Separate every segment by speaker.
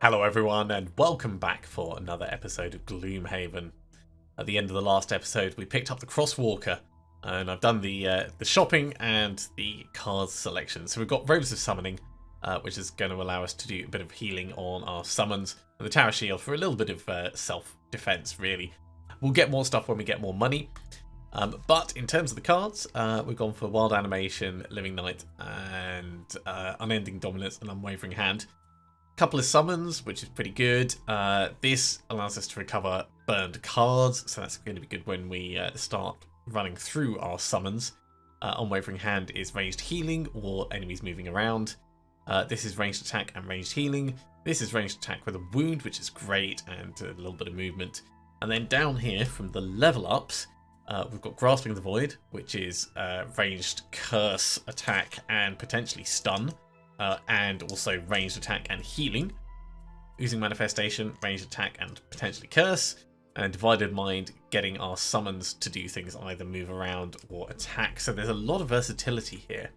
Speaker 1: Hello everyone and welcome back for another episode of Gloomhaven. At the end of the last episode we picked up the Crosswalker and I've done the shopping and the cards selection. So we've got Robes of Summoning, which is going to allow us to do a bit of healing on our summons, and the Tower Shield for a little bit of self-defense really. We'll get more stuff when we get more money. But in terms of the cards, we've gone for Wild Animation, Living Night, and Unending Dominance and Unwavering Hand. Couple of summons, which is pretty good. This allows us to recover burned cards, so that's going to be good when we start running through our summons. Unwavering Hand is ranged healing or enemies moving around. This is ranged attack and ranged healing. This is ranged attack with a wound, which is great, and a little bit of movement. And then down here from the level ups, we've got Grasping the Void, which is ranged curse, attack, and potentially stun. And also ranged attack and healing. Using Manifestation, ranged attack and potentially curse. And Divided Mind, getting our summons to do things, either move around or attack. So there's a lot of versatility here.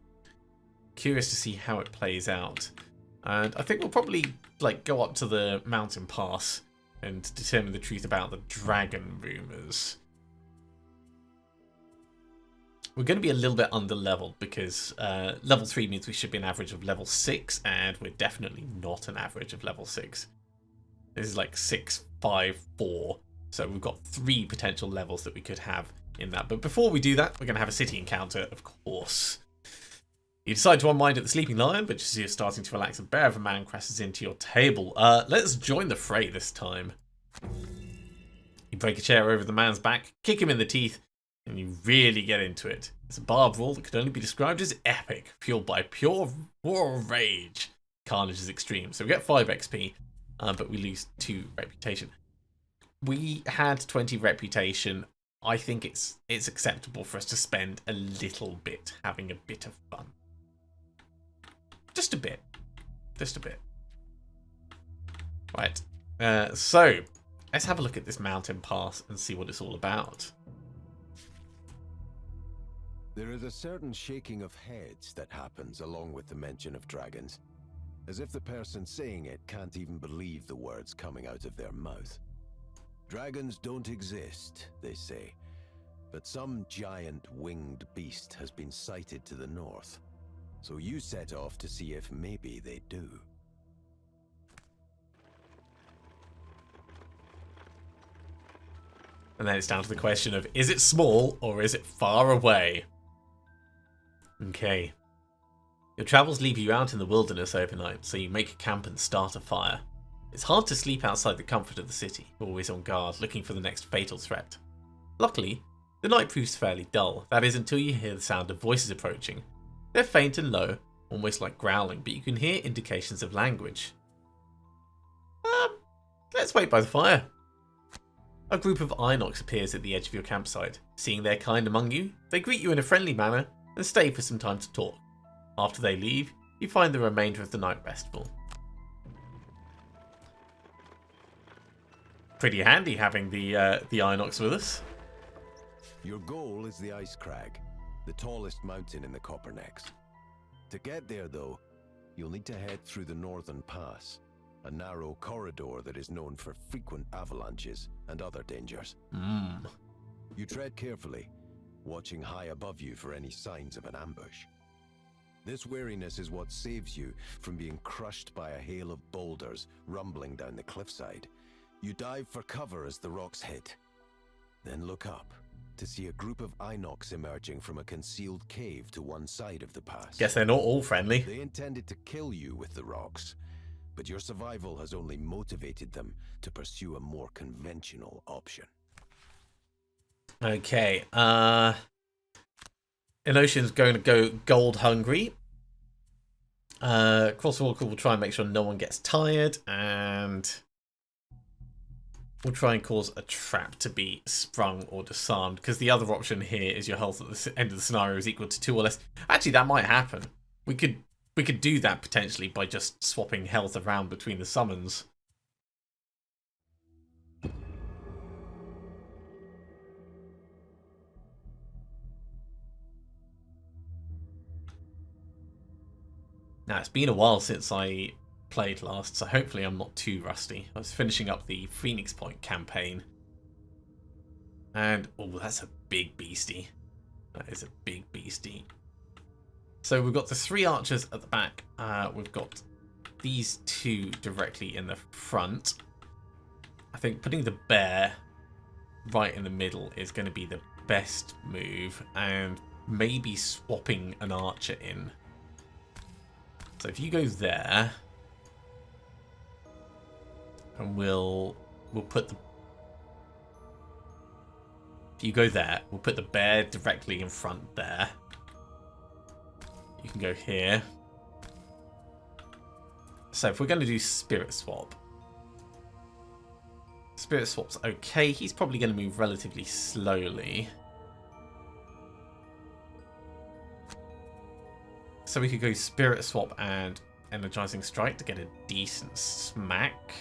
Speaker 1: Curious to see how it plays out. And I think we'll probably go up to the mountain pass and determine the truth about the dragon rumours. We're going to be a little bit under leveled because level 3 means we should be an average of level 6, and we're definitely not an average of level 6. This is like 6, 5, 4. So we've got 3 potential levels that we could have in that. But before we do that, we're going to have a city encounter, of course. You decide to unwind at the Sleeping Lion, but as you're starting to relax, a bear of a man crashes into your table. Let's join the fray this time. You break a chair over the man's back, kick him in the teeth, and you really get into it. It's a bar brawl that could only be described as epic, fueled by pure raw rage. Carnage is extreme. So we get 5 XP, but we lose 2 reputation. We had 20 reputation. I think it's acceptable for us to spend a little bit having a bit of fun. Just a bit. Just a bit. Right. So, let's have a look at this mountain pass and see what it's all about.
Speaker 2: There is a certain shaking of heads that happens along with the mention of dragons, as if the person saying it can't even believe the words coming out of their mouth. Dragons don't exist, they say, but some giant winged beast has been sighted to the north, so you set off to see if maybe they do.
Speaker 1: And then it's down to the question of, is it small or is it far away? Okay. Your travels leave you out in the wilderness overnight, so you make camp and start a fire. It's hard to sleep outside the comfort of the city, always on guard, looking for the next fatal threat. Luckily, the night proves fairly dull, that is until you hear the sound of voices approaching. They're faint and low, almost like growling, but you can hear indications of language. Let's wait by the fire. A group of Inox appears at the edge of your campsite. Seeing their kind among you, they greet you in a friendly manner and stay for some time to talk. After they leave, you find the remainder of the night restful. Pretty handy having the Inox with us.
Speaker 2: Your goal is the Ice Crag, the tallest mountain in the Coppernecks. To get there, though, you'll need to head through the Northern Pass, a narrow corridor that is known for frequent avalanches and other dangers. You tread carefully, watching high above you for any signs of an ambush. This wariness is what saves you from being crushed by a hail of boulders rumbling down the cliffside. You dive for cover as the rocks hit, then look up to see a group of Inox emerging from a concealed cave to one side of the pass.
Speaker 1: Guess they're not all friendly.
Speaker 2: They intended to kill you with the rocks, but your survival has only motivated them to pursue a more conventional option.
Speaker 1: Okay, Enocean's going to go gold hungry. Crosswalker will try and make sure no one gets tired, and we'll try and cause a trap to be sprung or disarmed, because the other option here is your health at the end of the scenario is equal to 2 or less. Actually, that might happen. We could do that potentially by just swapping health around between the summons. Now, it's been a while since I played last, so hopefully I'm not too rusty. I was finishing up the Phoenix Point campaign. And, oh, that's a big beastie. That is a big beastie. So we've got the 3 archers at the back. We've got these 2 directly in the front. I think putting the bear right in the middle is going to be the best move, and maybe swapping an archer in. So if you go there, and we'll put the... If you go there, we'll put the bear directly in front there. You can go here. So if we're going to do Spirit Swap, Spirit Swap's okay. He's probably going to move relatively slowly. So we could go Spirit Swap and Energizing Strike to get a decent smack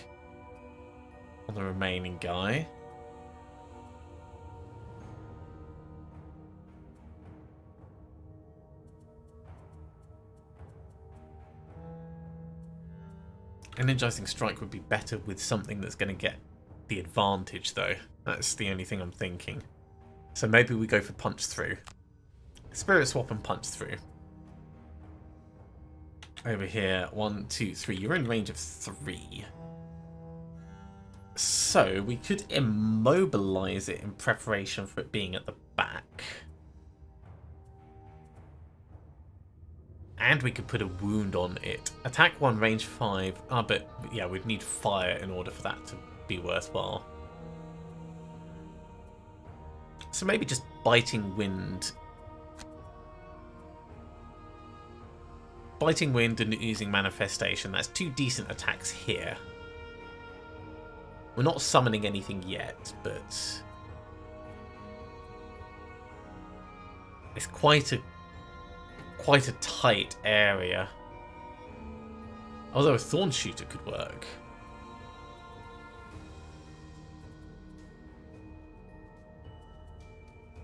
Speaker 1: on the remaining guy. Energizing Strike would be better with something that's going to get the advantage, though. That's the only thing I'm thinking. So maybe we go for Punch Through. Spirit Swap and Punch Through. Over here, 1, 2, 3. You're in range of 3. So we could immobilize it in preparation for it being at the back. And we could put a wound on it. Attack 1, range 5. But yeah, we'd need fire in order for that to be worthwhile. So maybe just Biting Wind. Biting Wind and using Manifestation. That's 2 decent attacks here. We're not summoning anything yet, but it's quite a tight area. Although a Thorn Shooter could work.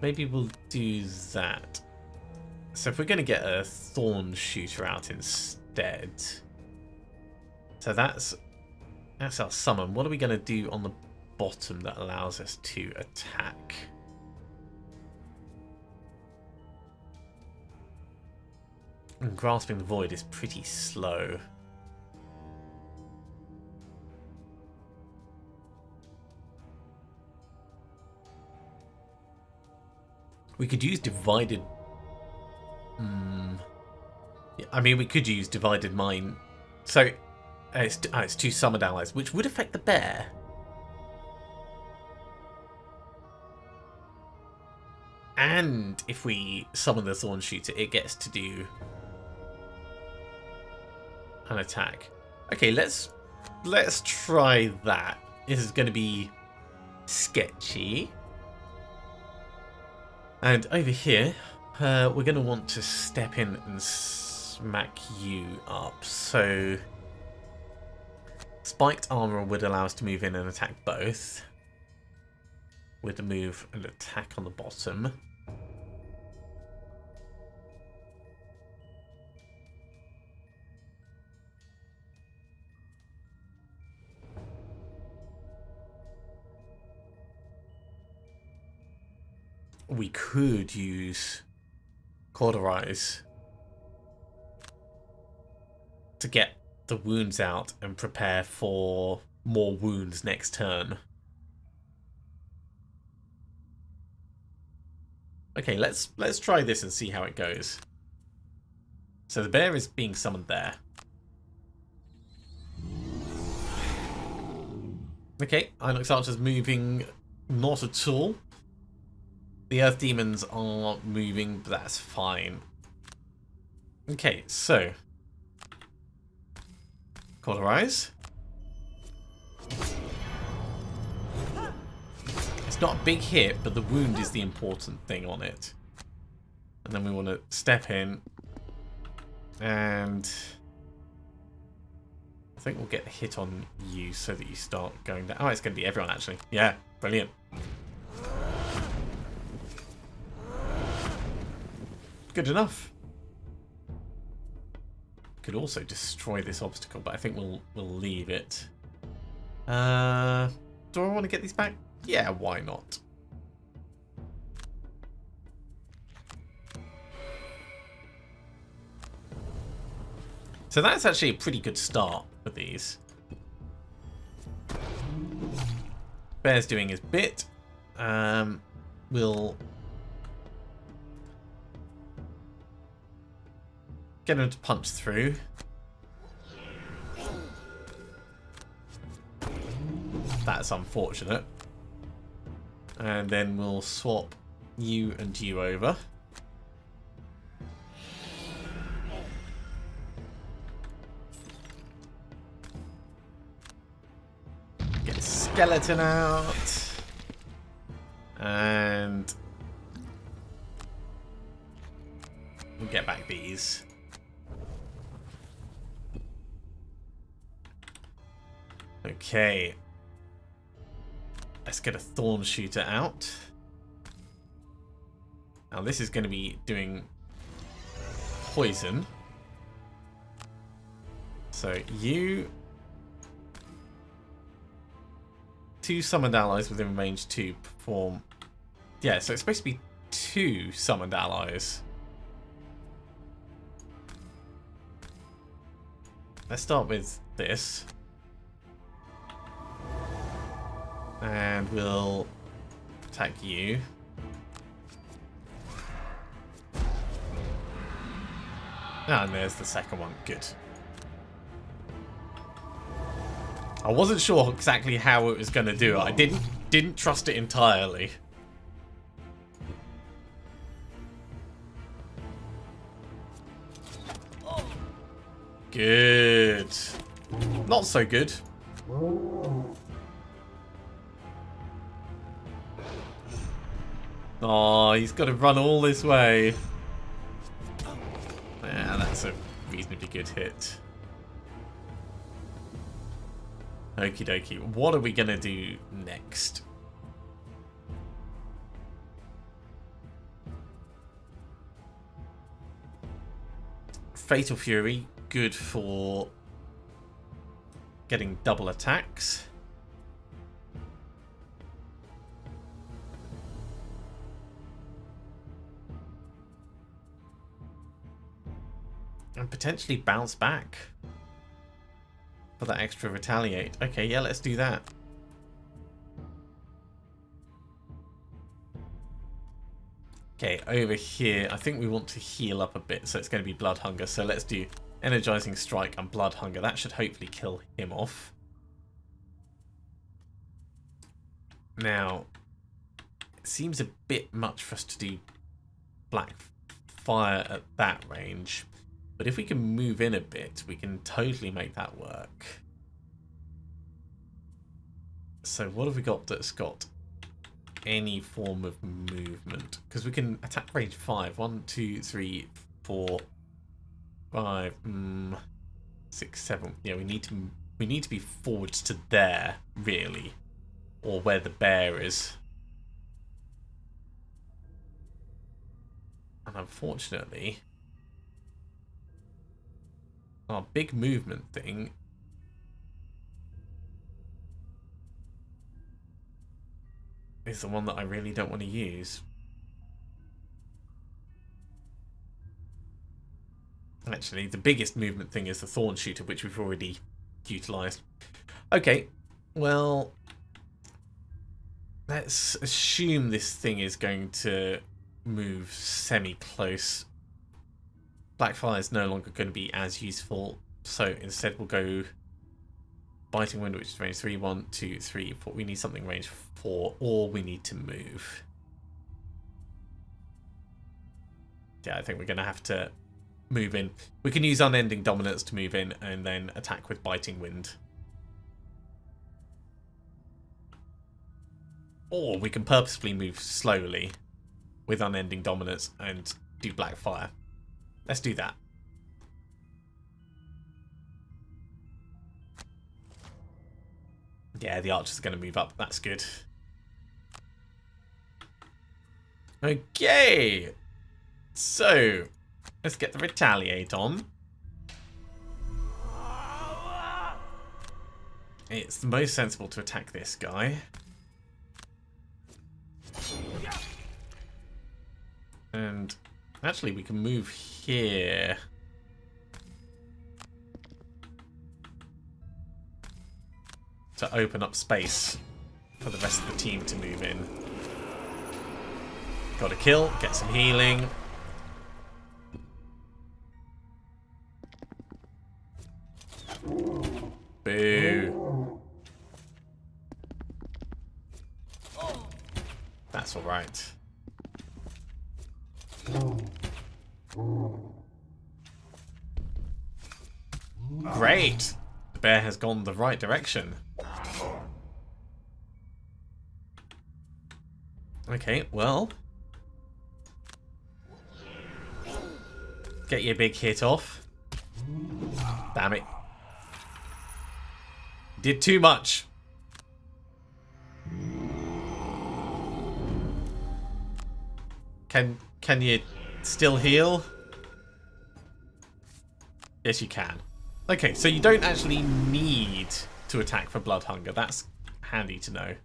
Speaker 1: Maybe we'll do that. So if we're going to get a Thorn Shooter out instead. So that's our summon. What are we going to do on the bottom that allows us to attack? And Grasping the Void is pretty slow. We could use Divided... Yeah, I mean, we could use Divided Mind. So, it's 2 summoned allies, which would affect the bear. And if we summon the Thorn Shooter, it gets to do an attack. Okay, let's try that. This is going to be sketchy. And over here, we're going to want to step in and smack you up. So Spiked Armor would allow us to move in and attack both. With the move and attack on the bottom. We could use Cauterize to get the wounds out and prepare for more wounds next turn. Okay, let's try this and see how it goes. So the bear is being summoned there. Okay, Inox Archer's moving not at all. The Earth Demons are moving, but that's fine. Okay, so Cauterize. It's not a big hit, but the wound is the important thing on it. And then we want to step in, and I think we'll get a hit on you so that you start going down. Oh, it's going to be everyone actually. Yeah, brilliant. Good enough. could also destroy this obstacle, but I think we'll leave it. Do I want to get these back? Yeah, why not? So that's actually a pretty good start for these. Bear's doing his bit. We'll get him to punch through. That's unfortunate. And then we'll swap you and you over. Get a skeleton out. And we'll get back these. Okay. Let's get a thorn shooter out. Now this is going to be doing poison. So you... 2 summoned allies within range 2 perform... Yeah, so it's supposed to be 2 summoned allies. Let's start with this. And we'll attack you. And there's the second one. Good. I wasn't sure exactly how it was going to do it. I didn't trust it entirely. Good. Not so good. Oh, he's got to run all this way. Yeah, that's a reasonably good hit. Okie dokie. What are we going to do next? Fatal Fury, good for getting double attacks. And potentially bounce back for that extra retaliate. Okay, yeah, let's do that. Okay, over here, I think we want to heal up a bit, so it's going to be Blood Hunger. So let's do Energizing Strike and Blood Hunger. That should hopefully kill him off. Now, it seems a bit much for us to do Black Fire at that range. But if we can move in a bit, we can totally make that work. So what have we got that's got any form of movement? Because we can attack range 5. 1, 2, 3, 4, 5, 6, 7. Yeah, we need to be forwards to there, really. Or where the bear is. And unfortunately, our big movement thing is the one that I really don't want to use. Actually, the biggest movement thing is the Thorn Shooter, which we've already utilised. Okay, well, let's assume this thing is going to move semi-close. Blackfire is no longer going to be as useful, so instead we'll go Biting Wind, which is range 3, 1, 2, 3, 4. We need something range 4, or we need to move. Yeah, I think we're going to have to move in. We can use Unending Dominance to move in and then attack with Biting Wind. Or we can purposefully move slowly with Unending Dominance and do Blackfire. Let's do that. Yeah, the archers are going to move up. That's good. Okay. So, let's get the Retaliate on. it's the most sensible to attack this guy. And actually we can move here. To open up space for the rest of the team to move in. Got a kill, get some healing. Boo. That's alright. Great! The bear has gone the right direction. Okay, well. Get your big hit off. Damn it. Did too much. Can you still heal? Yes, you can. Okay, so you don't actually need to attack for blood hunger. That's handy to know.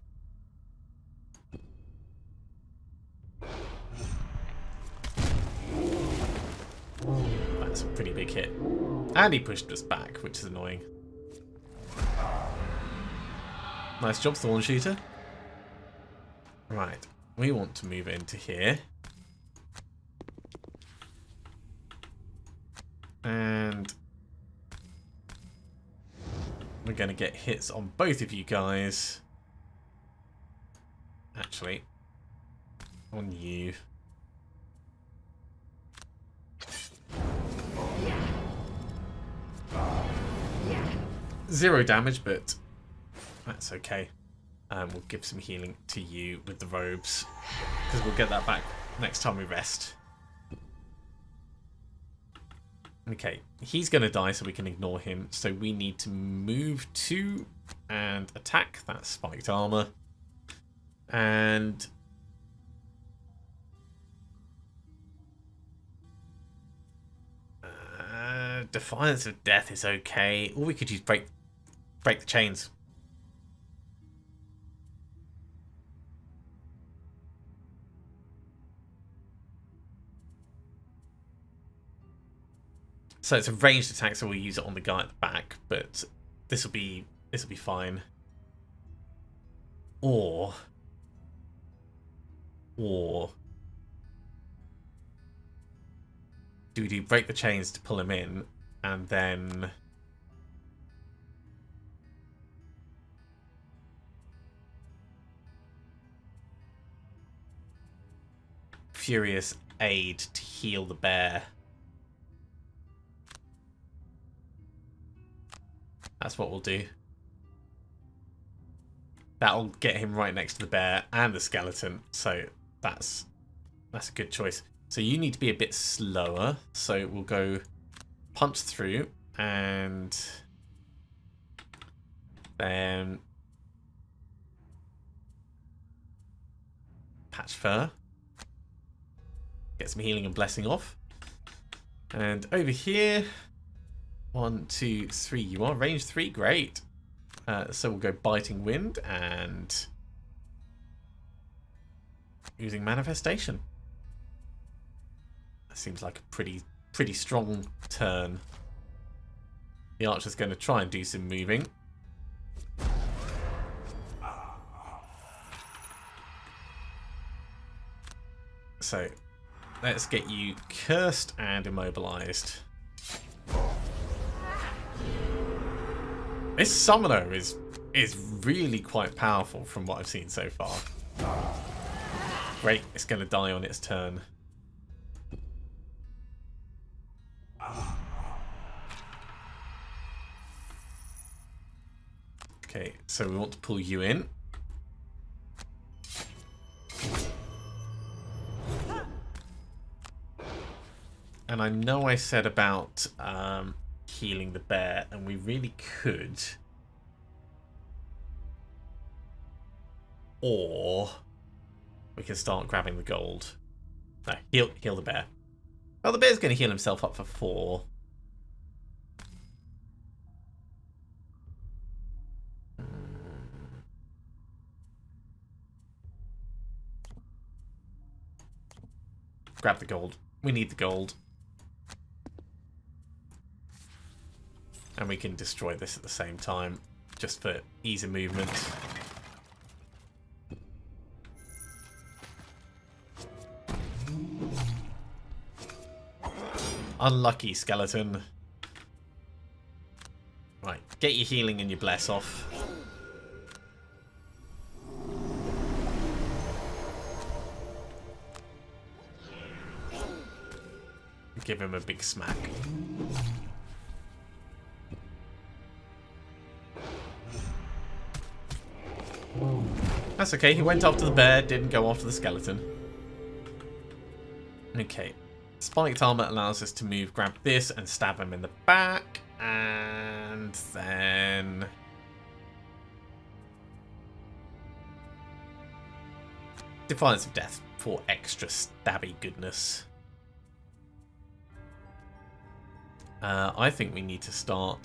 Speaker 1: That's a pretty big hit. And he pushed us back, which is annoying. Nice job, Thorn Shooter. Right, we want to move into here. And we're going to get hits on both of you guys. Actually, on you. Zero damage, but that's okay. We'll give some healing to you with the robes, because we'll get that back next time we rest. Okay, he's going to die, so we can ignore him. So we need to move to and attack that spiked armor. And Defiance of Death is okay. Or we could use break the chains. So it's a ranged attack, so we'll use it on the guy at the back, but this will be fine. Or do we do break the chains to pull him in, and then Furious Aid to heal the bear? That's what we'll do. That'll get him right next to the bear and the skeleton, so that's a good choice. So you need to be a bit slower, so we'll go punch through and then patch fur. Get some healing and blessing off. And over here, 1, 2, 3. You are range 3, great. So we'll go biting wind and using manifestation. That seems like a pretty strong turn. The archer's going to try and do some moving. So let's get you cursed and immobilized. This summoner is really quite powerful from what I've seen so far. Great, it's going to die on its turn. Okay, so we want to pull you in. And I know I said about healing the bear, and we really could. Or we can start grabbing the gold. No, heal the bear. Well, the bear's going to heal himself up for 4. grab the gold. We need the gold. And we can destroy this at the same time, just for ease of movement. Unlucky skeleton. Right, get your healing and your bless off. Give him a big smack. That's okay, he went after the bear, didn't go after the skeleton. Okay. Spiked armor allows us to move, grab this, and stab him in the back. And then... Defiance of Death for extra stabby goodness. I think we need to start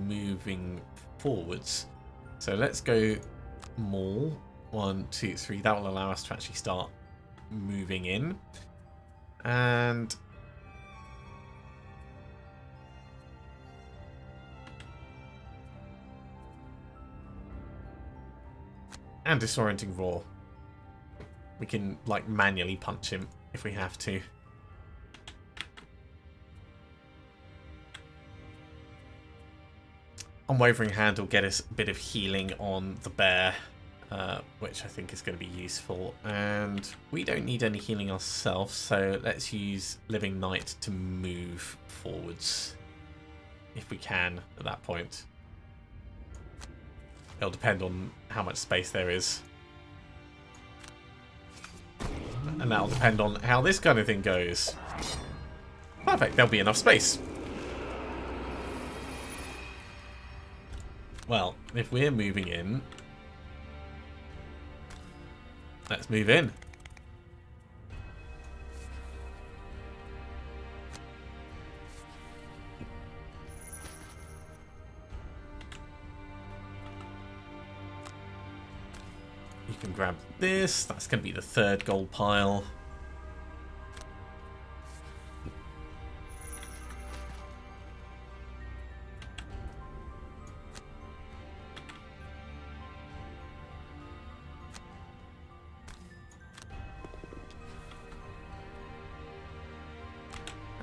Speaker 1: moving forwards. So let's go Maul. 1, 2, 3. That will allow us to actually start moving in. And disorienting roar. We can like manually punch him if we have to. Unwavering Hand will get us a bit of healing on the bear, which I think is going to be useful. And we don't need any healing ourselves, so let's use Living Night to move forwards, if we can, at that point. It'll depend on how much space there is. And that'll depend on how this kind of thing goes. Perfect, there'll be enough space. Well, if we're moving in, let's move in. You can grab this. That's going to be the third gold pile.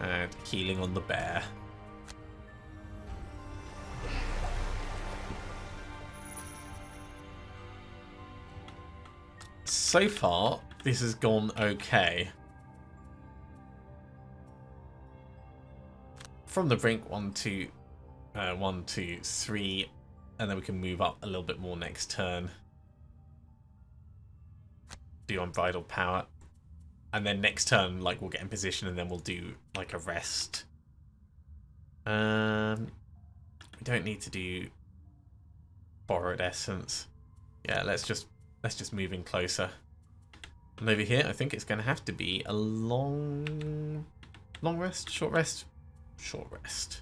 Speaker 1: And healing on the bear. So far, this has gone okay. From the brink, 1, 2, 3, and then we can move up a little bit more next turn. Do Unbridled Power. And then next turn, like, we'll get in position and then we'll do, like, a rest. We don't need to do Borrowed Essence. Yeah, let's just move in closer. And over here, I think it's going to have to be a long rest, short rest, short rest.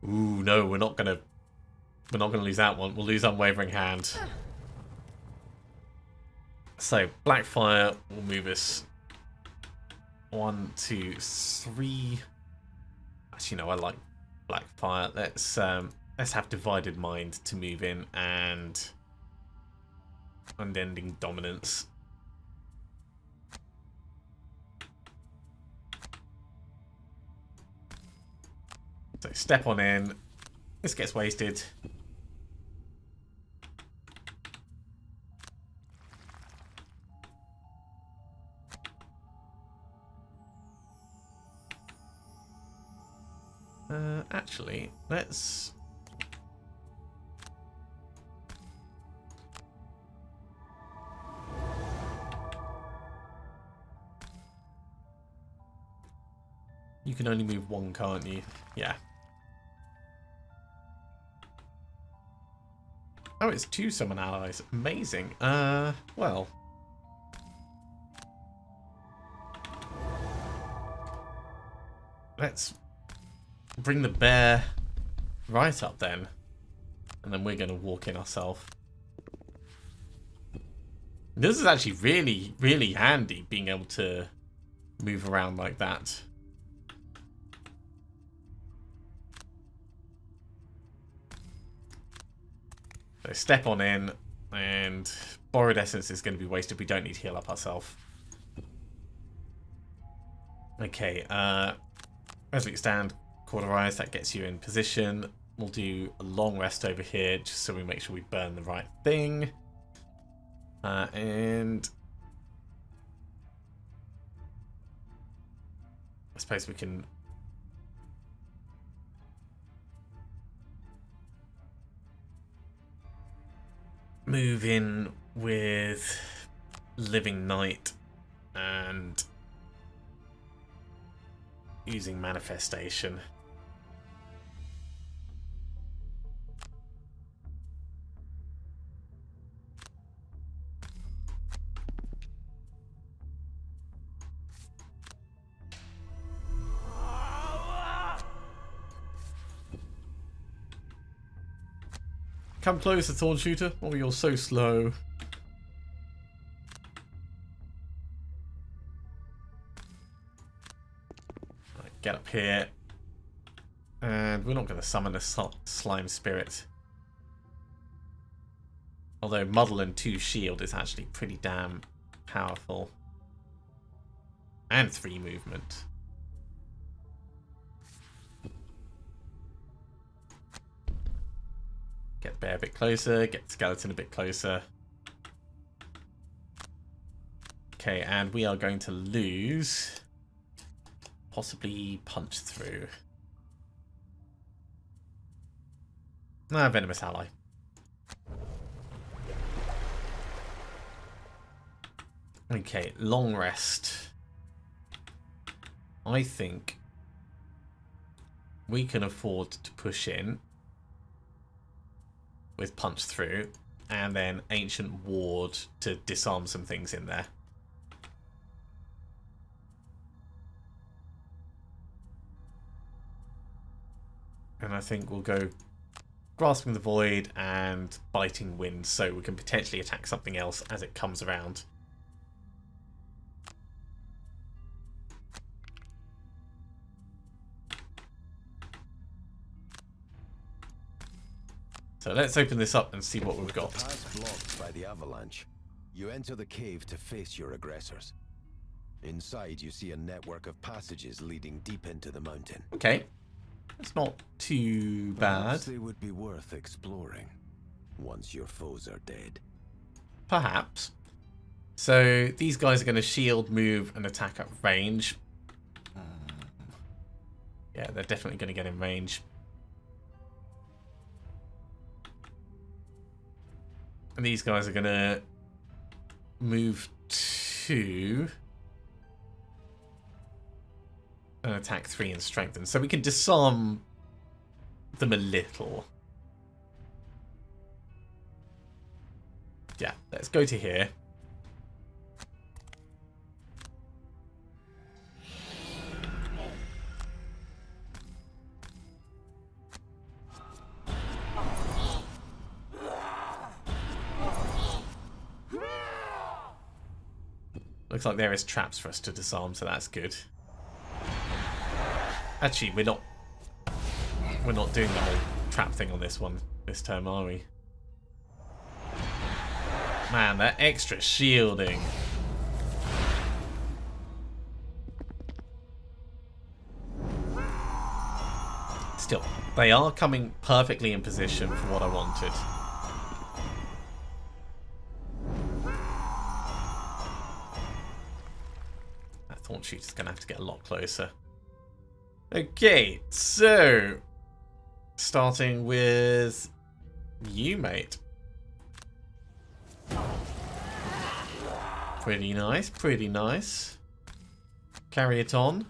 Speaker 1: Ooh, no, we're not gonna lose that one. We'll lose Unwavering Hand. So, Blackfire will move us 1, 2, 3. Actually, no, I like Blackfire. Let's have Divided Mind to move in and Unending Dominance. So step on in. This gets wasted. Actually, let's... You can only move one, can't you? Yeah. Oh, it's 2 summon allies. Amazing. Well. Let's bring the bear right up then. And then we're going to walk in ourselves. This is actually really, really handy, being able to move around like that. So step on in, and borrowed essence is going to be wasted. We don't need to heal up ourselves. Okay, resolute stand, cauterize, that gets you in position. We'll do a long rest over here, just so we make sure we burn the right thing. And I suppose we can move in with Living Night and using Manifestation. Come closer, Thorn Shooter. Oh, you're so slow. Right, get up here. And we're not going to summon a slime spirit. Although Muddle and 2 shield is actually pretty damn powerful. And 3 movement. Get the bear a bit closer, get the skeleton a bit closer. Okay, and we are going to lose possibly punch through. Venomous Ally. Okay, long rest. I think we can afford to push in with punch through, and then Ancient Ward to disarm some things in there. And I think we'll go Grasping the Void and Biting Wind, so we can potentially attack something else as it comes around. So let's open this up and see what we've got.
Speaker 2: The path blocked by the Avalanche. You enter the cave to face your aggressors. Inside, you see a network of passages leading deep into the mountain.
Speaker 1: Okay. It's not too bad.
Speaker 2: Perhaps they would be worth exploring once your foes are dead.
Speaker 1: Perhaps. So these guys are going to shield, move, and attack at range. Yeah, they're definitely going to get in range. And these guys are going to move 2 and attack 3 and strengthen. So we can disarm them a little. Yeah, let's go to here. Looks like there is traps for us to disarm, so that's good. Actually, we're not doing the whole trap thing on this one this turn, are we? Man, that extra shielding. Still, they are coming perfectly in position for what I wanted. That Thorn Shooter's going to have to get a lot closer. Okay, so starting with you, mate. Pretty nice, pretty nice. Carry it on.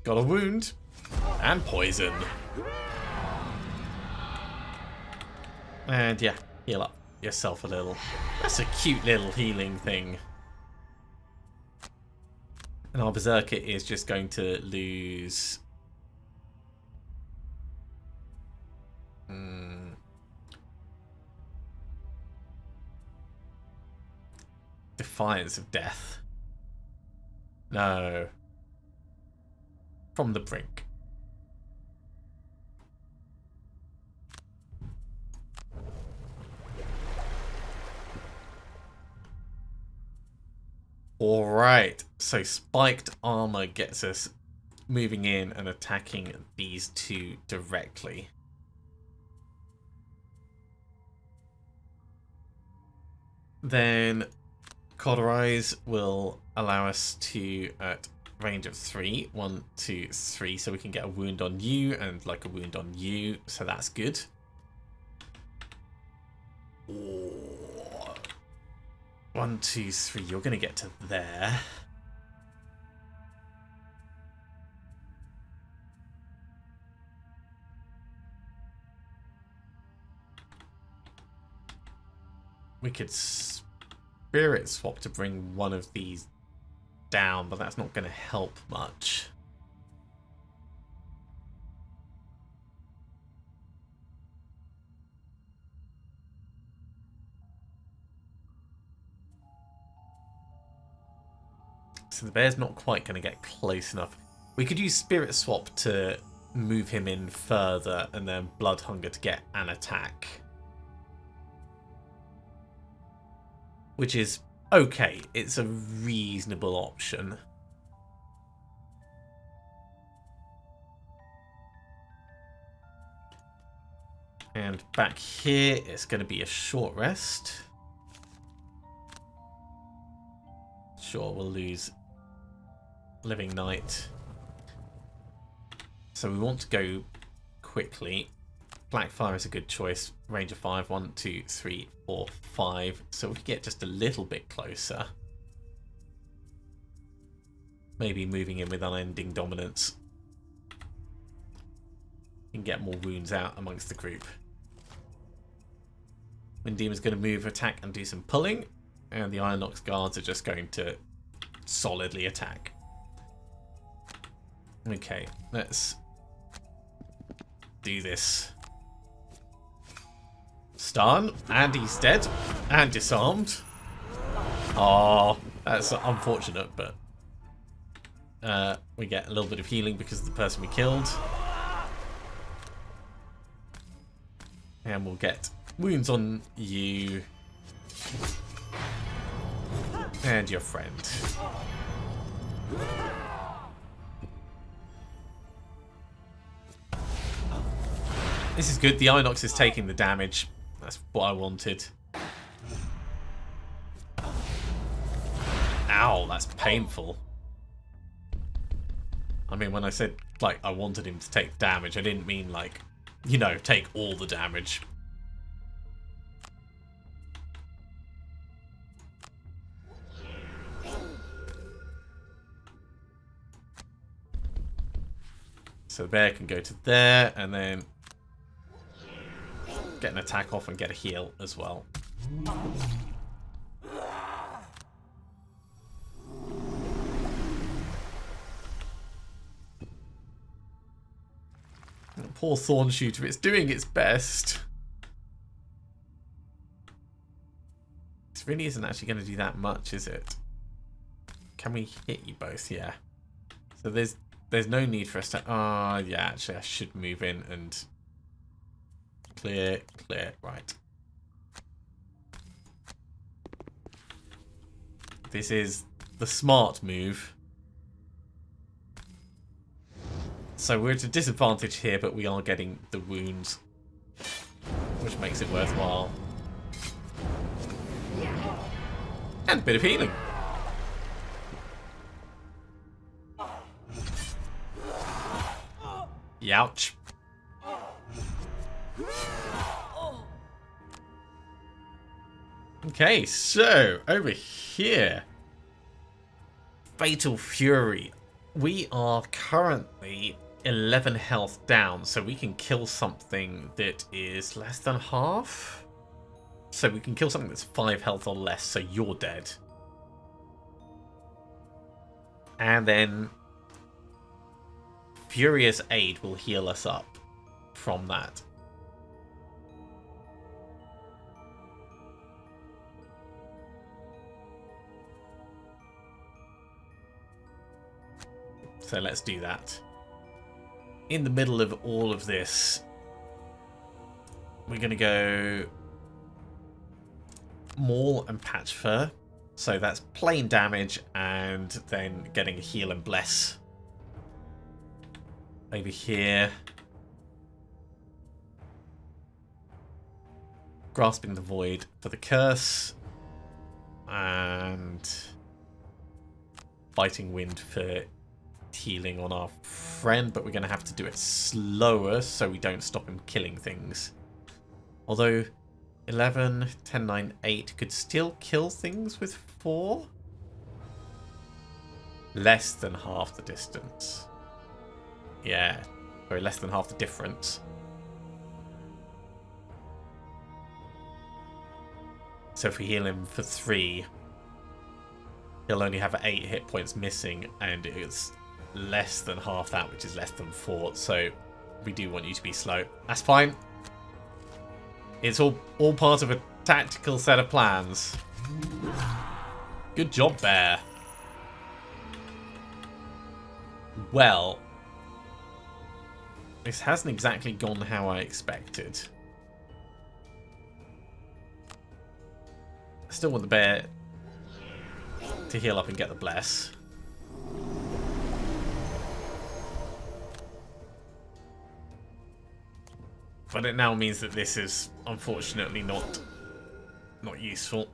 Speaker 1: Got a wound. And poison. And yeah, heal up yourself a little. That's a cute little healing thing. And our Berserker is just going to lose... Defiance of death. No. From the brink. Alright, so spiked armor gets us moving in and attacking these two directly. Then Cauterize will allow us to, at range of 3, 1, 2, 3, so we can get a wound on you and like a wound on you, so that's good. Oh. 1, 2, 3, you're going to get to there. We could spirit swap to bring one of these down, but that's not going to help much. So the bear's not quite going to get close enough. We could use spirit swap to move him in further and then blood hunger to get an attack. Which is okay. It's a reasonable option. And back here, it's going to be a short rest. Sure, we'll lose Living Night. So we want to go quickly. Blackfire is a good choice. Range of 5. 1, 2, 3, 4, 5. So we can get just a little bit closer. Maybe moving in with Unending Dominance. And get more wounds out amongst the group. Windemon's going to move, attack, and do some pulling. And the Iron Ox guards are just going to solidly attack. Okay, let's do this. Stun, and he's dead, and disarmed. Oh, that's unfortunate, but we get a little bit of healing because of the person we killed. And we'll get wounds on you. And your friend. This is good. The Inox is taking the damage. That's what I wanted. Ow, that's painful. I mean, when I said, like, I wanted him to take damage, I didn't mean, like, you know, take all the damage. So the bear can go to there, and then get an attack off and get a heal as well. Poor Thorn Shooter, it's doing its best. This really isn't actually going to do that much, is it? Can we hit you both? Yeah. So there's no need for us to... yeah, actually I should move in and... Clear, right. This is the smart move. So we're at a disadvantage here, but we are getting the wounds, which makes it worthwhile. And a bit of healing. Youch. Okay, so over here, Fatal Fury. We are currently 11 health down, so we can kill something that is less than half. So we can kill something that's 5 health or less, so you're dead. And then Furious Aid will heal us up from that. So let's do that. In the middle of all of this, we're going to go Maul and Patch Fur. So that's plain damage and then getting a heal and bless. Over here. Grasping the Void for the curse. And Biting Wind for healing on our friend, but we're going to have to do it slower so we don't stop him killing things. Although 11, 10, 9, 8 could still kill things with 4. Less than half the distance. Yeah, sorry, less than half the difference. So if we heal him for 3, he'll only have 8 hit points missing, and it's less than half that, which is less than 4. So we do want you to be slow. That's fine. It's all part of a tactical set of plans. Good job, Bear. Well, this hasn't exactly gone how I expected. I still want the bear to heal up and get the bless. But it now means that this is unfortunately not useful.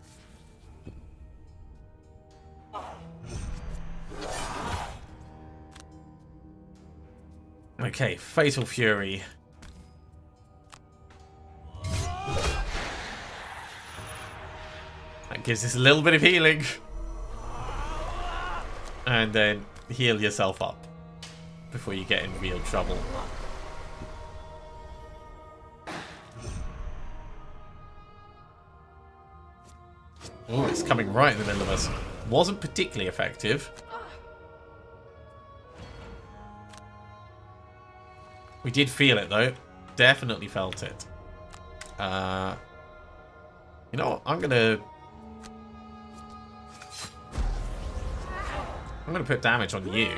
Speaker 1: Okay, Fatal Fury. That gives us a little bit of healing. And then heal yourself up before you get in real trouble. Oh, it's coming right in the middle of us. Wasn't particularly effective. We did feel it though. Definitely felt it. You know what? I'm gonna put damage on you.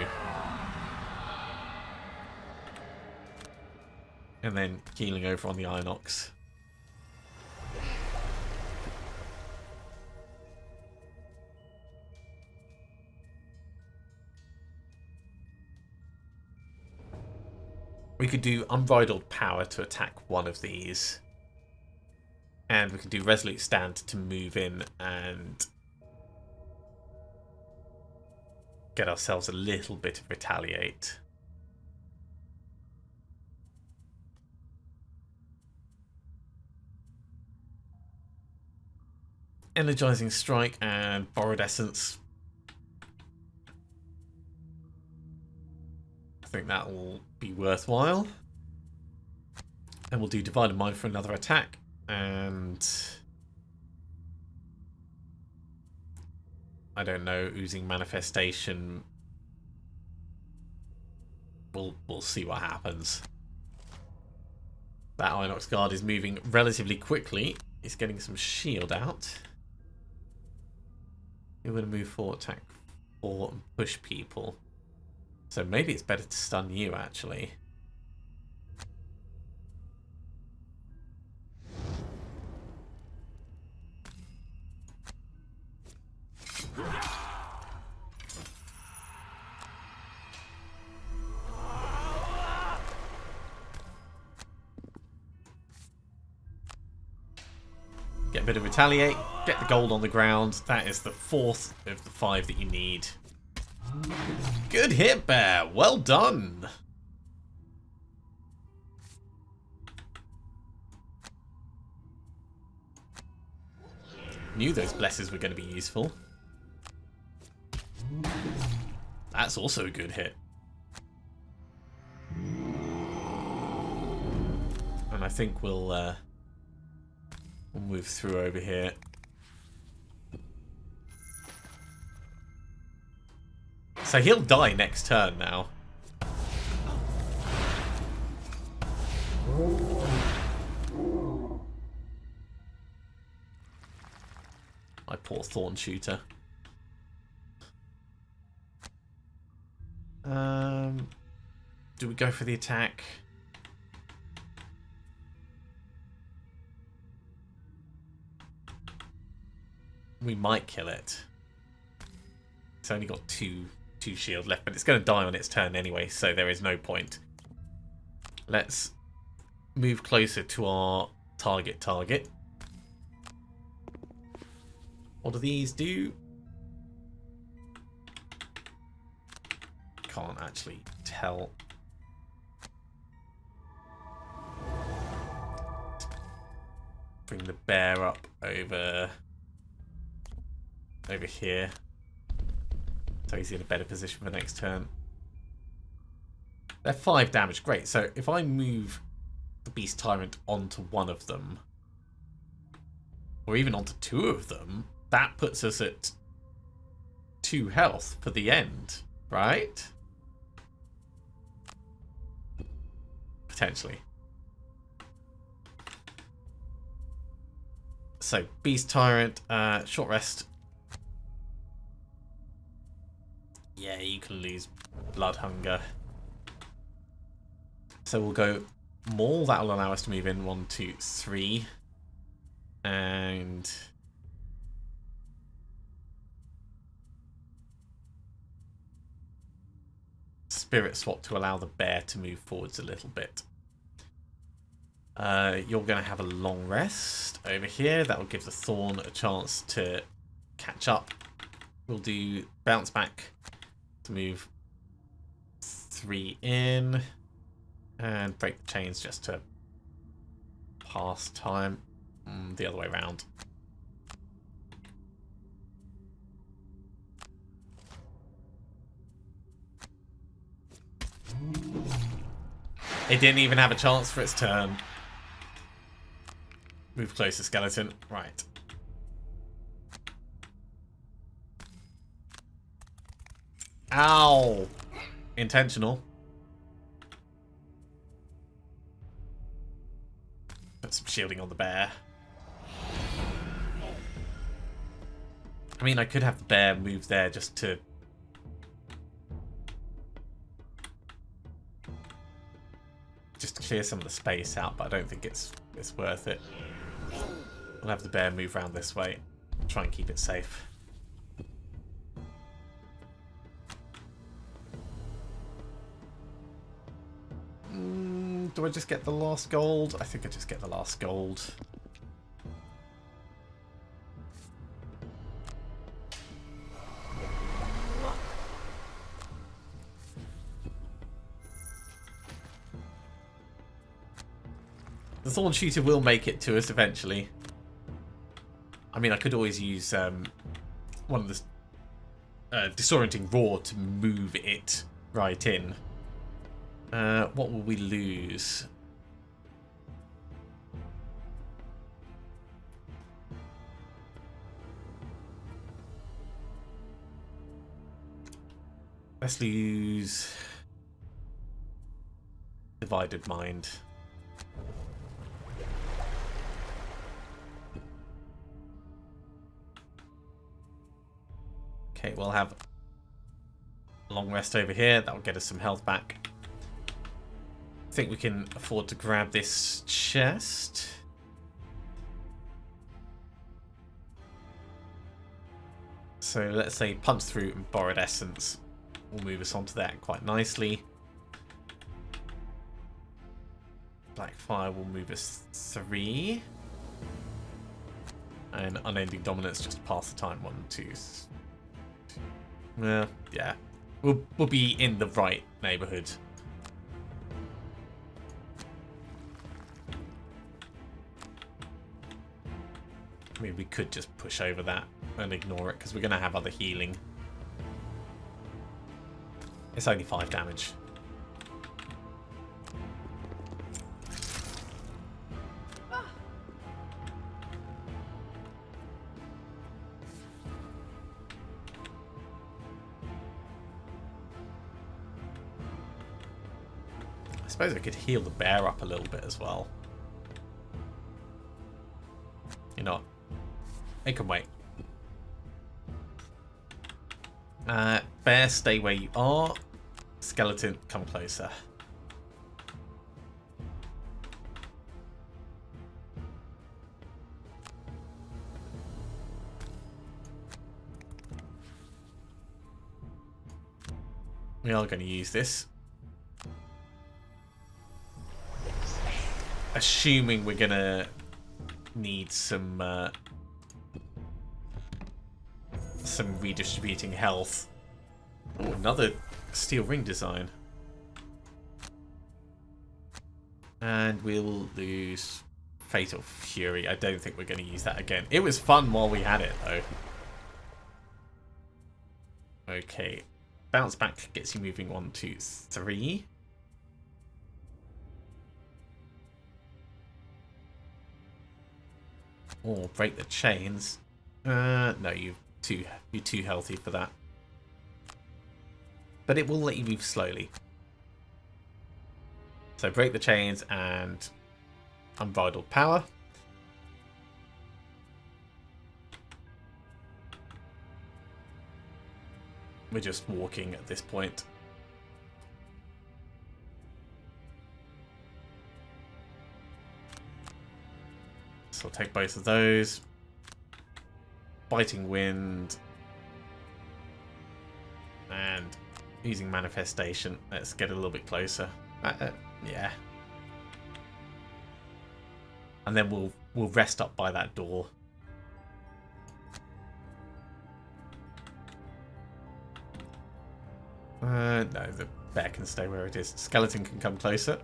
Speaker 1: And then healing over on the Inox. We could do Unbridled Power to attack one of these. And we could do Resolute Stand to move in and get ourselves a little bit of Retaliate. Energizing Strike and Borrowed Essence. I think that will be worthwhile. And we'll do Divided Mind for another attack. And I don't know, Oozing Manifestation. We'll see what happens. That Inox Guard is moving relatively quickly. It's getting some shield out. You're going to move forward, attack 4 and push people. So maybe it's better to stun you, actually. Get a bit of Retaliate, get the gold on the ground. That is the 4th of the 5 that you need. Good hit, Bear. Well done. Knew those blesses were going to be useful. That's also a good hit. And I think we'll move through over here. So he'll die next turn now. My poor Thorn Shooter. Do we go for the attack? We might kill it. It's only got two shield left, but it's going to die on its turn anyway, so there is no point. Let's move closer to our target. What do these do? Can't actually tell. Bring the bear up over here. So he's in a better position for next turn. They're 5 damage. Great. So if I move the Beast Tyrant onto one of them, or even onto 2 of them, that puts us at 2 health for the end, right? Potentially. So, Beast Tyrant, short rest. Yeah, you can lose Blood Hunger. So we'll go Maul. That'll allow us to move in 1, 2, 3. And Spirit Swap to allow the bear to move forwards a little bit. You're going to have a long rest over here. That will give the Thorn a chance to catch up. We'll do Bounce Back to move 3 in. And Break the Chains just to pass time. The other way around. It didn't even have a chance for its turn. Move closer, skeleton. Right. Ow! Intentional. Put some shielding on the bear. I mean, I could have the bear move there just to... just to clear some of the space out, but I don't think it's worth it. We'll have the bear move around this way. Try and keep it safe. Do I just get the last gold? I think I just get the last gold. The Thorn Shooter will make it to us eventually. I mean, I could always use one of the Disorienting Roar to move it right in. What will we lose? Let's lose Divided Mind. Okay, we'll have a long rest over here. That will get us some health back. I think we can afford to grab this chest. So let's say Punch Through and Borrowed Essence will move us onto that quite nicely. Black Fire will move us 3. And Unending Dominance just to pass the time. 1, 2, 3. Yeah. We'll be in the right neighborhood. I mean, we could just push over that and ignore it because we're going to have other healing. It's only 5 damage. I suppose I could heal the bear up a little bit as well. You know what? It can wait. Bear, stay where you are. Skeleton, come closer. We are going to use this. Assuming we're going to need some redistributing health. Oh, another steel ring design. And we'll lose Fatal Fury. I don't think we're going to use that again. It was fun while we had it, though. Okay. Bounce back gets you moving 1, 2, 3. Or break the chains. No, you're too healthy for that. But it will let you move slowly. So break the chains and unbridled power. We're just walking at this point. So I'll take both of those. Biting Wind. And using Manifestation. Let's get a little bit closer. Yeah. And then we'll rest up by that door. No, the bear can stay where it is. Skeleton can come closer.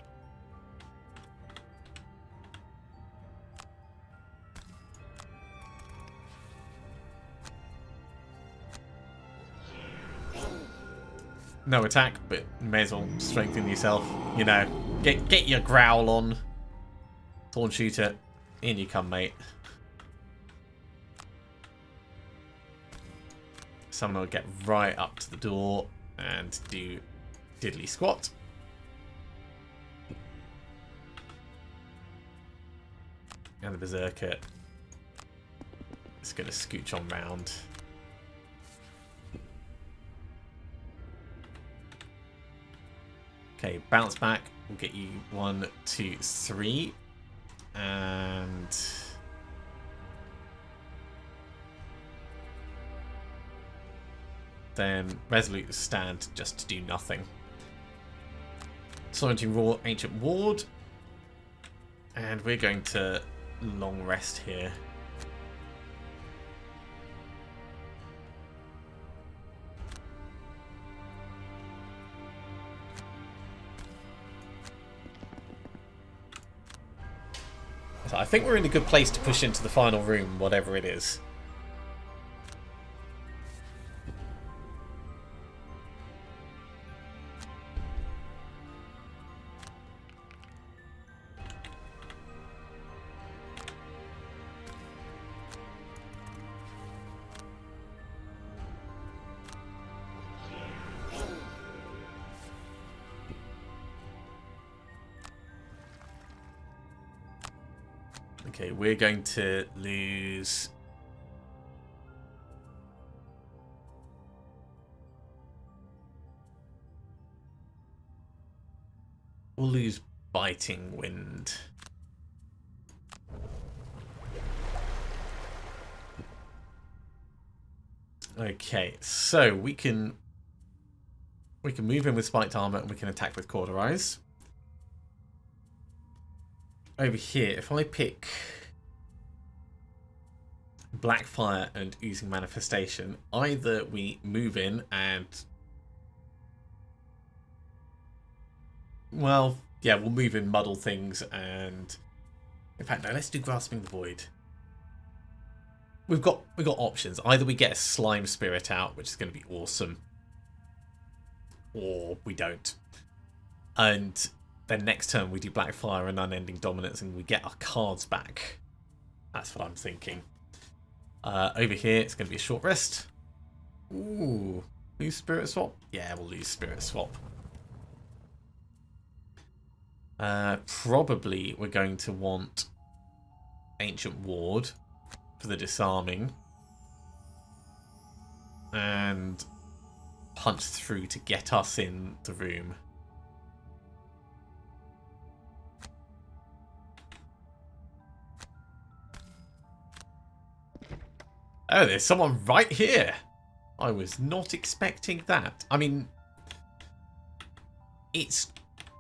Speaker 1: No attack, but you may as well strengthen yourself. You know, get your growl on. Thorn shooter, in you come, mate. Someone will get right up to the door and do diddly squat. And the berserker is going to scooch on round. Okay, bounce back. We'll get you 1, 2, 3. And then resolute stand just to do nothing. Sovereignty Raw, Ancient Ward. And we're going to long rest here. So I think we're in a good place to push into the final room, whatever it is. Okay, we're going to lose... We'll lose Biting Wind. Okay, so we can move in with spiked armor and we can attack with cauterize. Over here, if I pick Blackfire and using Manifestation, either we move in and... Well, yeah, we'll move in, muddle things, and... In fact, no, let's do Grasping the Void. We've got options. Either we get a Slime Spirit out, which is going to be awesome, or we don't. And... then next turn we do Blackfire and Unending Dominance and we get our cards back. That's what I'm thinking. Over here it's going to be a short rest. Ooh, lose Spirit Swap? Yeah, we'll lose Spirit Swap. Probably we're going to want Ancient Ward for the disarming. And punch through to get us in the room. Oh, there's someone right here. I was not expecting that. I mean, it's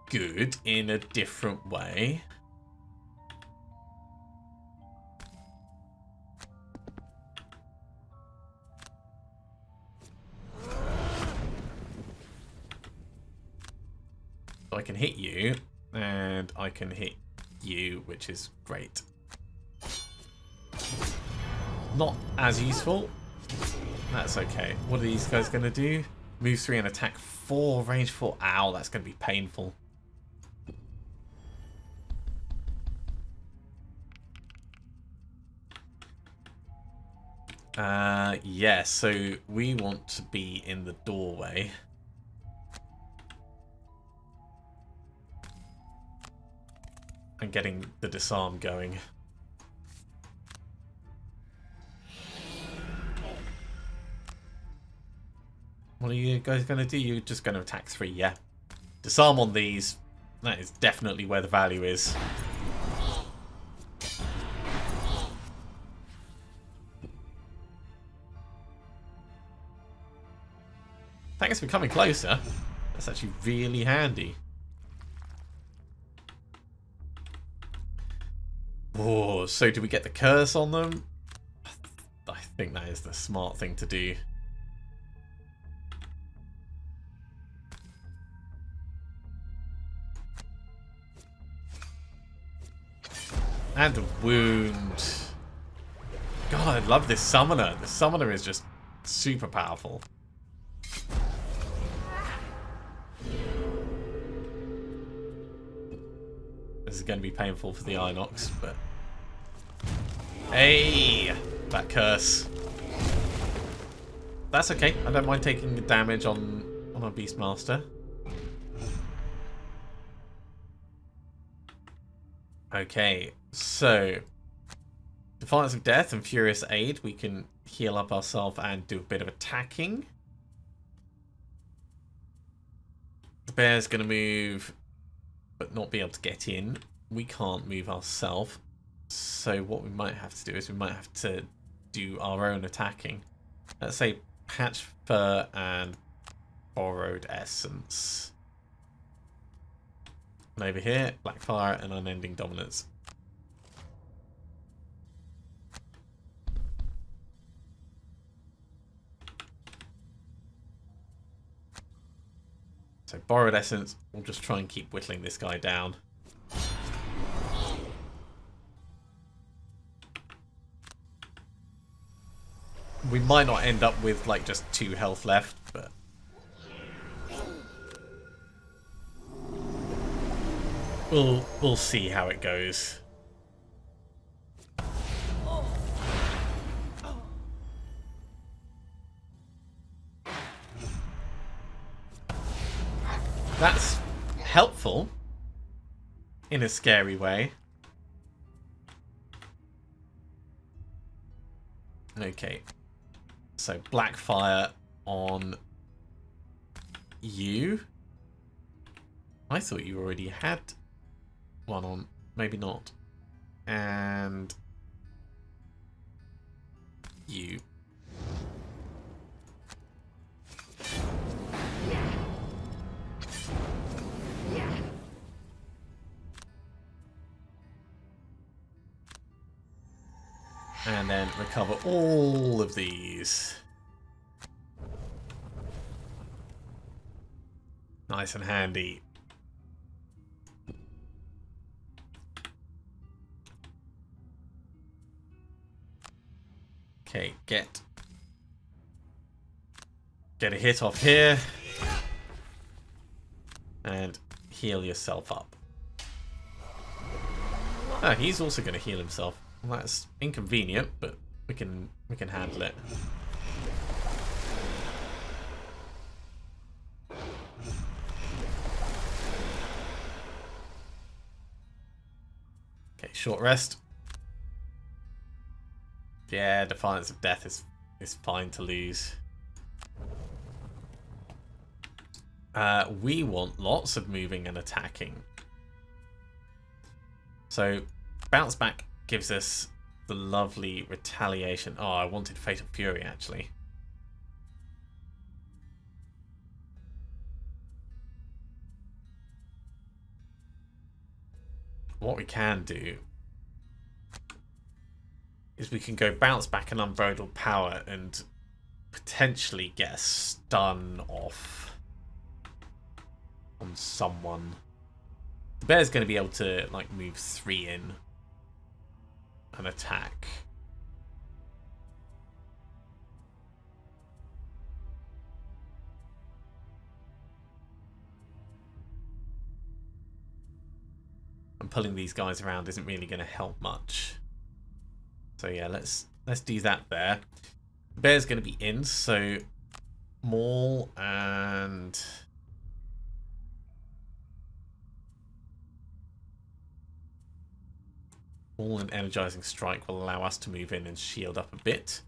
Speaker 1: good in a different way. So I can hit you, and I can hit you, which is great. Not as useful. That's okay. What are these guys going to do? Move 3 and attack 4, range 4. Ow, that's going to be painful. Yeah, so we want to be in the doorway. And getting the disarm going. What are you guys going to do? You're just going to attack 3, yeah. Disarm on these. That is definitely where the value is. Thanks for coming closer. That's actually really handy. Oh, so do we get the curse on them? I think that is the smart thing to do. And a wound. God, I love this summoner. The summoner is just super powerful. This is going to be painful for the Inox, but... Hey! That curse. That's okay. I don't mind taking the damage on a Beastmaster. Okay, so... Defiance of Death and Furious Aid. We can heal up ourselves and do a bit of attacking. The bear's going to move... but not be able to get in. We can't move ourselves. So what we might have to do is we might have to do our own attacking. Let's say Patch Fur and Borrowed Essence. And over here, Blackfire and Unending Dominance. So Borrowed Essence, we'll just try and keep whittling this guy down. We might not end up with like just 2 health left, but we'll see how it goes. That's helpful in a scary way. Okay. So Blackfire on you. I thought you already had one on. Maybe not. And you. And then recover all of these. Nice and handy. Okay, get a hit off here. And heal yourself up. Ah, he's also going to heal himself. Well, that's inconvenient, but we can handle it. Okay, short rest. Yeah, Defiance of Death is fine to lose. We want lots of moving and attacking. So bounce back gives us the lovely retaliation. Oh, I wanted Fatal Fury actually. What we can do is we can go bounce back and unbridled power and potentially get a stun off on someone. The bear's going to be able to like move 3 in and attack. And pulling these guys around isn't really going to help much. So yeah, let's do that there. The bear's going to be in, so maul and maul and energizing strike will allow us to move in and shield up a bit.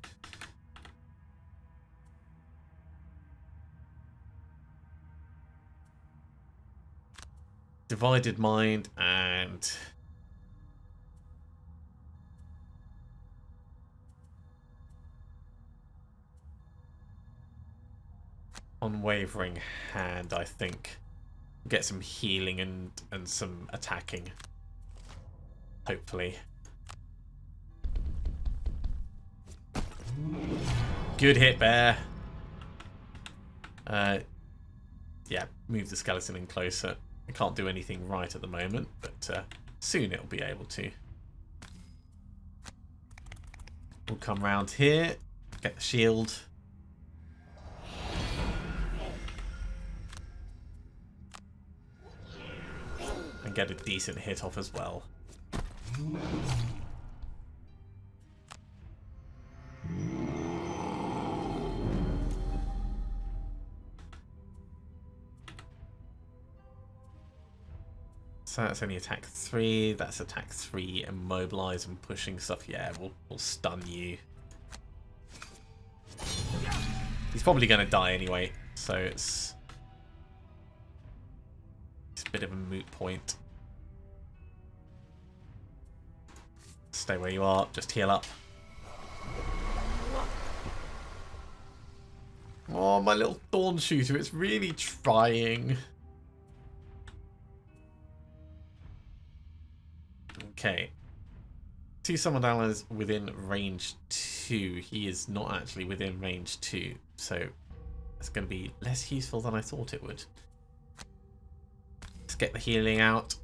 Speaker 1: Divided mind and unwavering hand, I think. Get some healing and some attacking. Hopefully. Good hit, bear. Yeah, move the skeleton in closer. I can't do anything right at the moment, but soon it'll be able to. We'll come round here, get the shield. And get a decent hit off as well. So that's only attack 3, that's attack 3, immobilize and pushing stuff. Yeah, we'll stun you. He's probably going to die anyway, so it's a bit of a moot point. Stay where you are, just heal up. Oh, my little thorn shooter, it's really trying. Okay. 2 summoned allies within range 2. He is not actually within range 2, so that's going to be less useful than I thought it would. Let's get the healing out.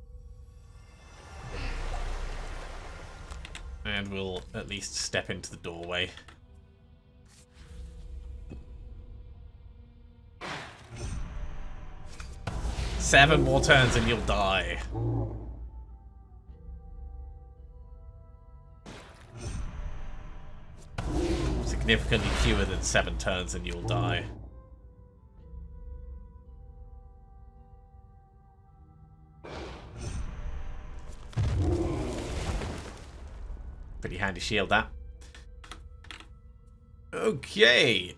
Speaker 1: And we'll at least step into the doorway. Seven more turns and you'll die. Significantly fewer than 7 turns and you'll die. Pretty handy shield, that. Okay.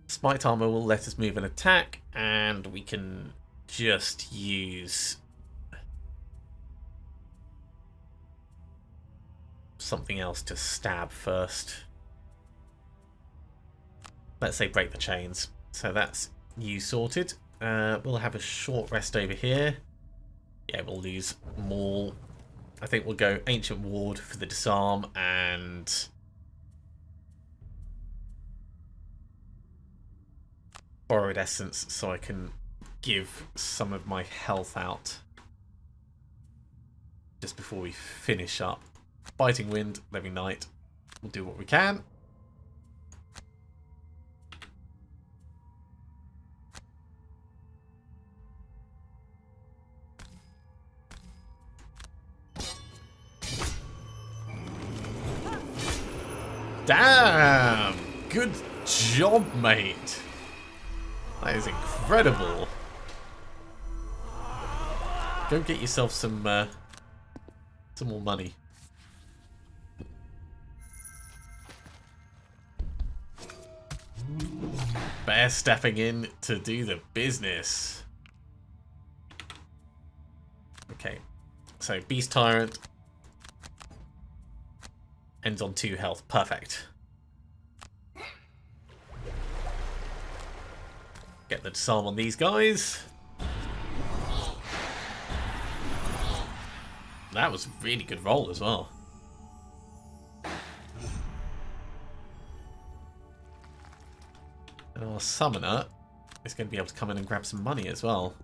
Speaker 1: Smite armor will let us move and attack, and we can just use something else to stab first. Let's say break the chains. So that's you sorted. We'll have a short rest over here. Yeah, we'll lose maul. I think we'll go Ancient Ward for the disarm and Borrowed Essence so I can give some of my health out just before we finish up. Biting Wind, Living Night. We'll do what we can. Damn! Good job, mate. That is incredible. Go get yourself some more money. They're stepping in to do the business. Okay, so Beast Tyrant ends on 2 health. Perfect. Get the disarm on these guys. That was a really good roll as well. And our summoner is going to be able to come in and grab some money as well.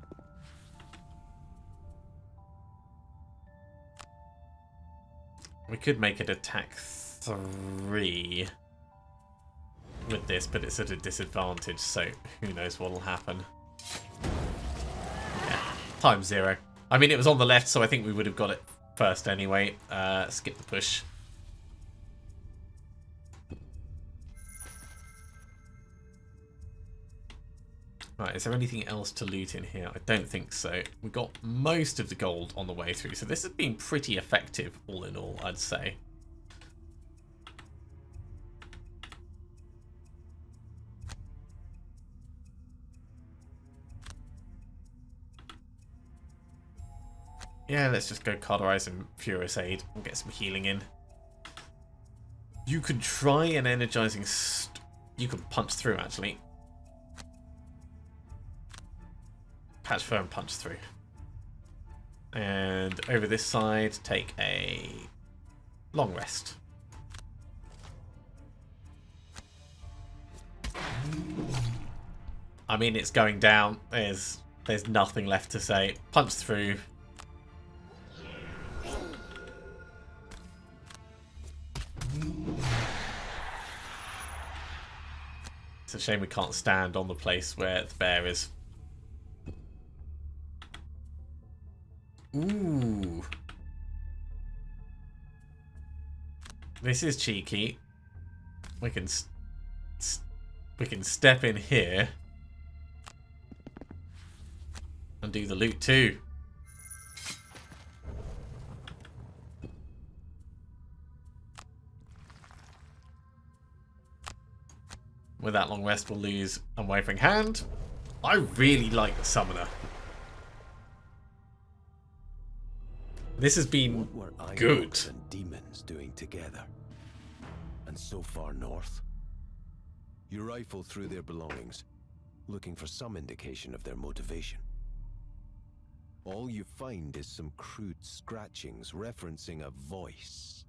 Speaker 1: We could make it attack 3 with this, but it's at a disadvantage, so who knows what will happen. Yeah, times 0. I mean, it was on the left, so I think we would have got it first anyway. Skip the push. Right, is there anything else to loot in here? I don't think so. We got most of the gold on the way through, so this has been pretty effective all in all, I'd say. Yeah, let's just go Carderize and Furious Aid and get some healing in. You could try an energizing... you could punch through, actually. Patch Fur and punch through. And over this side, take a long rest. I mean, it's going down. There's nothing left to say. Punch through. It's a shame we can't stand on the place where the bear is. Ooh. This is cheeky. We can step in here and do the loot too. With that long rest, we'll lose Unwavering Hand. I really like the Summoner. This has been good.
Speaker 2: And demons doing together, and so far north. You rifle through their belongings, looking for some indication of their motivation. All you find is some crude scratchings referencing a voice.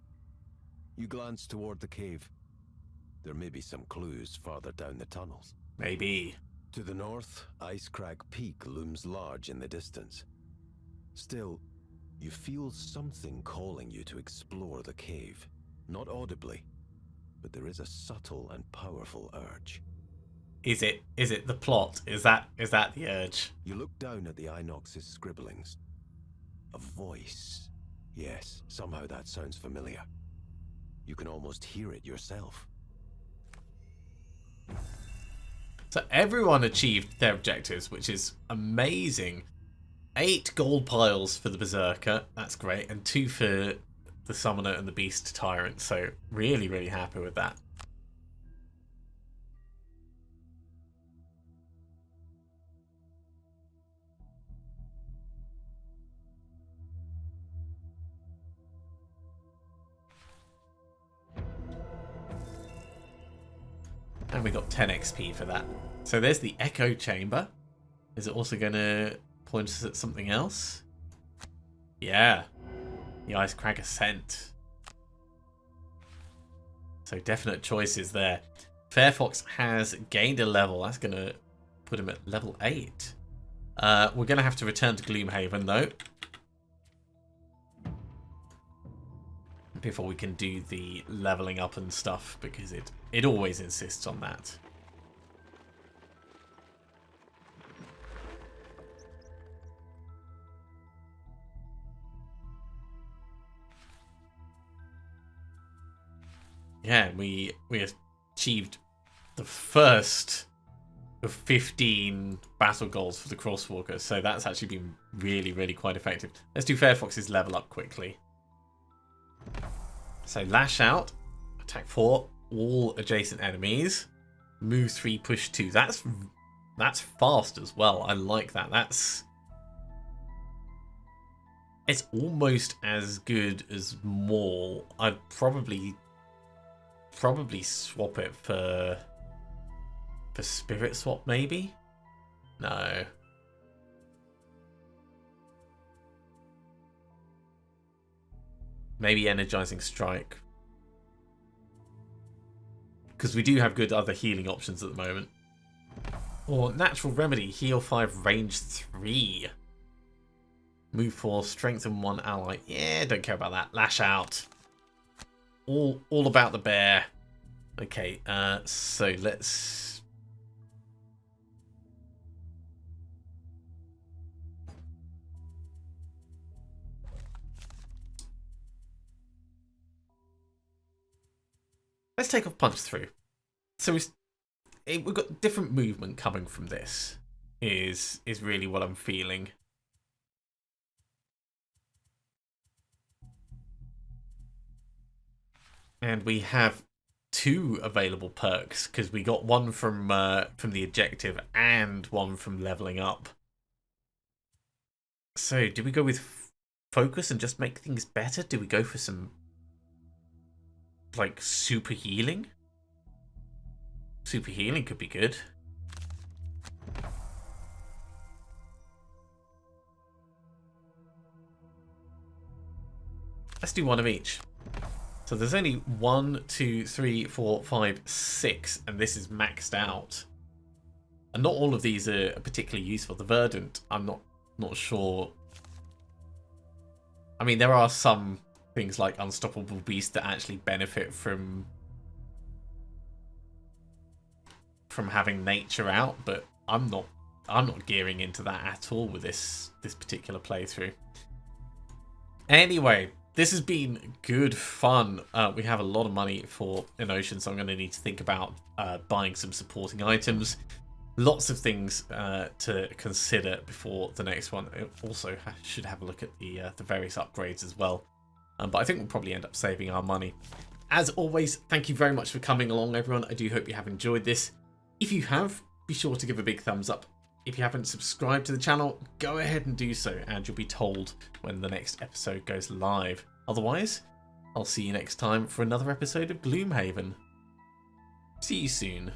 Speaker 2: You glance toward the cave. There may be some clues farther down the tunnels.
Speaker 1: Maybe.
Speaker 2: To the north, Ice Crag Peak looms large in the distance. Still, you feel something calling you to explore the cave. Not audibly, but there is a subtle and powerful urge.
Speaker 1: Is it the plot? Is that the urge?
Speaker 2: You look down at the Inox's scribblings. A voice. Yes, somehow that sounds familiar. You can almost hear it yourself.
Speaker 1: So everyone achieved their objectives, which is amazing. 8 gold piles for the Berserker, that's great, and 2 for the Summoner and the Beast Tyrant, so really, really happy with that. And we got 10 XP for that. So there's the Echo Chamber. Is it also going to point us at something else? Yeah. The Ice Crag Ascent. So definite choices there. Fairfox has gained a level. That's going to put him at level 8. We're going to have to return to Gloomhaven though, before we can do the leveling up and stuff, because it always insists on that. Yeah, we achieved the first of 15 battle goals for the Crosswalker, so that's actually been really, really quite effective. Let's do Fairfox's level up quickly. So Lash Out, attack 4, all adjacent enemies. Move 3, push 2. That's fast as well. I like that. It's almost as good as Maul. I'd probably swap it for Spirit Swap, maybe? No. Maybe Energizing Strike. Because we do have good other healing options at the moment. Or Natural Remedy, heal 5, range 3. Move 4, strengthen 1 ally. Yeah, don't care about that. Lash out. All about the bear. Okay, so let's... Let's take off Punch Through. So we've got different movement coming from this. Is really what I'm feeling. And we have 2 available perks because we got one from the objective and one from leveling up. So do we go with focus and just make things better? Do we go for some like super healing? Super healing could be good. Let's do one of each. So there's only 1, 2, 3, 4, 5, 6, and this is maxed out. And not all of these are particularly useful. The Verdant, I'm not sure. I mean, there are some things like Unstoppable Beast that actually benefit from having nature out, but I'm not gearing into that at all with this particular playthrough. Anyway, this has been good fun. We have a lot of money for an ocean, so I'm going to need to think about buying some supporting items. Lots of things to consider before the next one. Also, I should have a look at the various upgrades as well. But I think we'll probably end up saving our money. As always, thank you very much for coming along, everyone. I do hope you have enjoyed this. If you have, be sure to give a big thumbs up. If you haven't subscribed to the channel, go ahead and do so, and you'll be told when the next episode goes live. Otherwise, I'll see you next time for another episode of Gloomhaven. See you soon.